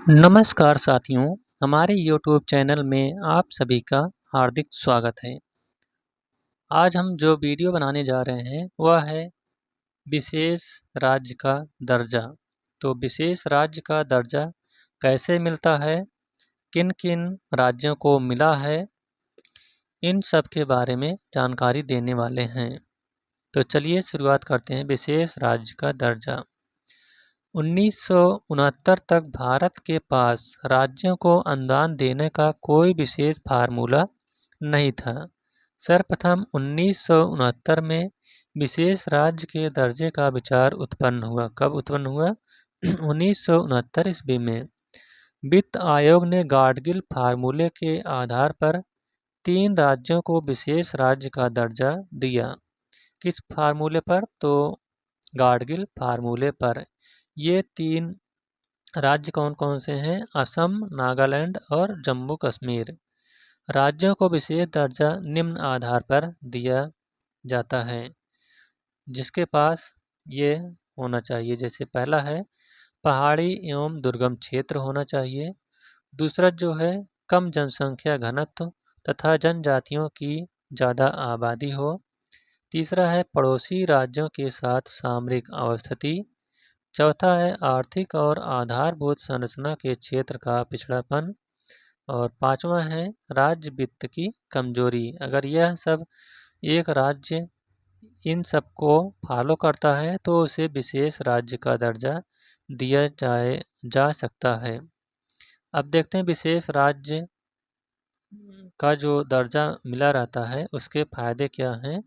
नमस्कार साथियों, हमारे YouTube चैनल में आप सभी का हार्दिक स्वागत है। आज हम जो वीडियो बनाने जा रहे हैं वह है विशेष राज्य का दर्जा। तो विशेष राज्य का दर्जा कैसे मिलता है, किन किन राज्यों को मिला है, इन सब के बारे में जानकारी देने वाले हैं। तो चलिए शुरुआत करते हैं विशेष राज्य का दर्जा। 1969 तक भारत के पास राज्यों को अनुदान देने का कोई विशेष फार्मूला नहीं था। सर्वप्रथम 1969 में विशेष राज्य के दर्जे का विचार उत्पन्न हुआ। कब उत्पन्न हुआ? 1969 ईस्वी में वित्त आयोग ने गाडगिल फार्मूले के आधार पर 3 राज्यों को विशेष राज्य का दर्जा दिया। किस फार्मूले पर? तो गाडगिल फार्मूले पर। ये 3 राज्य कौन कौन से हैं? असम, नागालैंड और जम्मू कश्मीर। राज्यों को विशेष दर्जा निम्न आधार पर दिया जाता है, जिसके पास ये होना चाहिए। जैसे पहला है पहाड़ी एवं दुर्गम क्षेत्र होना चाहिए। दूसरा जो है कम जनसंख्या घनत्व तथा जनजातियों की ज़्यादा आबादी हो। तीसरा है पड़ोसी राज्यों के साथ सामरिक अवस्थिति। चौथा है आर्थिक और आधारभूत संरचना के क्षेत्र का पिछड़ापन। और पांचवा है राज्य वित्त की कमजोरी। अगर यह सब एक राज्य इन सब को फॉलो करता है तो उसे विशेष राज्य का दर्जा दिया जा सकता है। अब देखते हैं विशेष राज्य का जो दर्जा मिला रहता है उसके फायदे क्या हैं।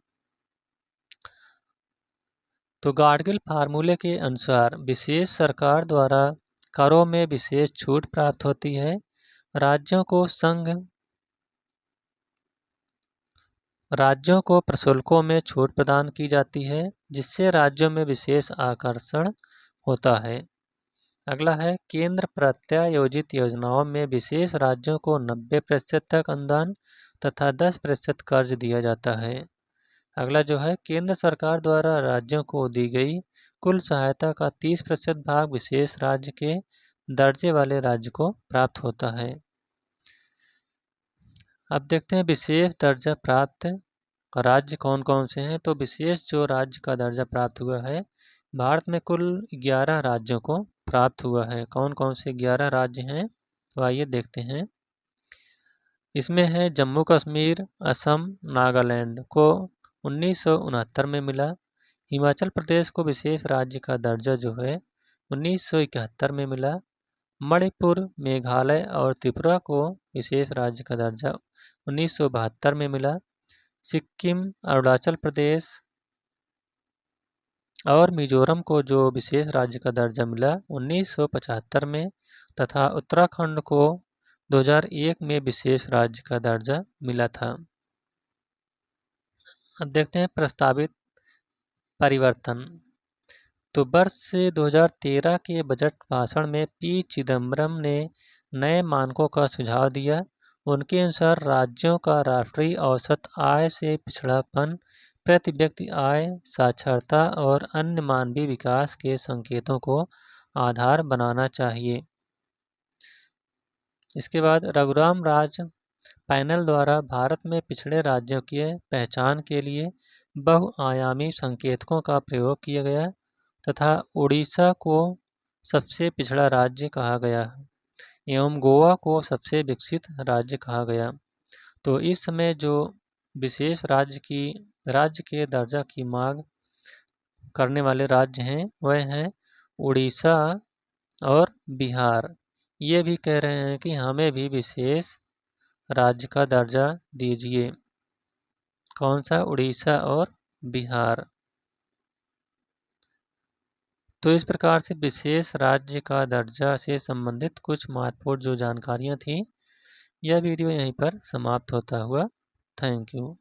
तो गाडगिल फार्मूले के अनुसार विशेष सरकार द्वारा करों में विशेष छूट प्राप्त होती है। राज्यों को प्रशुल्कों में छूट प्रदान की जाती है, जिससे राज्यों में विशेष आकर्षण होता है। अगला है केंद्र प्रत्यायोजित योजनाओं में विशेष राज्यों को 90% तक अनुदान तथा 10% कर्ज दिया जाता है। अगला जो है केंद्र सरकार द्वारा राज्यों को दी गई कुल सहायता का 30% भाग विशेष राज्य के दर्जे वाले राज्य को प्राप्त होता है। अब देखते हैं विशेष दर्जा प्राप्त राज्य कौन कौन से हैं। तो विशेष जो राज्य का दर्जा प्राप्त हुआ है, भारत में कुल 11 राज्यों को प्राप्त हुआ है। कौन कौन से 11 राज्य हैं तो आइए देखते हैं। इसमें है जम्मू कश्मीर, असम, नागालैंड को 1969 में मिला। हिमाचल प्रदेश को विशेष राज्य का दर्जा जो है 1971 में मिला। मणिपुर, मेघालय और त्रिपुरा को विशेष राज्य का दर्जा 1972 में मिला। सिक्किम, अरुणाचल प्रदेश और मिजोरम को जो विशेष राज्य का दर्जा मिला 1975 में, तथा उत्तराखंड को 2001 में विशेष राज्य का दर्जा मिला था। अब देखते हैं प्रस्तावित परिवर्तन। तो वर्ष 2013 के बजट भाषण में पी चिदम्बरम ने नए मानकों का सुझाव दिया। उनके अनुसार राज्यों का राष्ट्रीय औसत आय से पिछड़ापन, प्रति व्यक्ति आय, साक्षरता और अन्य मानवीय विकास के संकेतों को आधार बनाना चाहिए। इसके बाद रघुराम राज पैनल द्वारा भारत में पिछड़े राज्यों की पहचान के लिए बहुआयामी संकेतकों का प्रयोग किया गया तथा उड़ीसा को सबसे पिछड़ा राज्य कहा गया एवं गोवा को सबसे विकसित राज्य कहा गया। तो इस समय जो विशेष राज्य के दर्जा की मांग करने वाले राज्य हैं वह हैं उड़ीसा और बिहार। ये भी कह रहे हैं कि हमें भी विशेष राज्य का दर्जा दीजिए। कौन सा? उड़ीसा और बिहार। तो इस प्रकार से विशेष राज्य का दर्जा से संबंधित कुछ महत्वपूर्ण जो जानकारियां थी, यह वीडियो यहीं पर समाप्त होता हुआ। Thank you.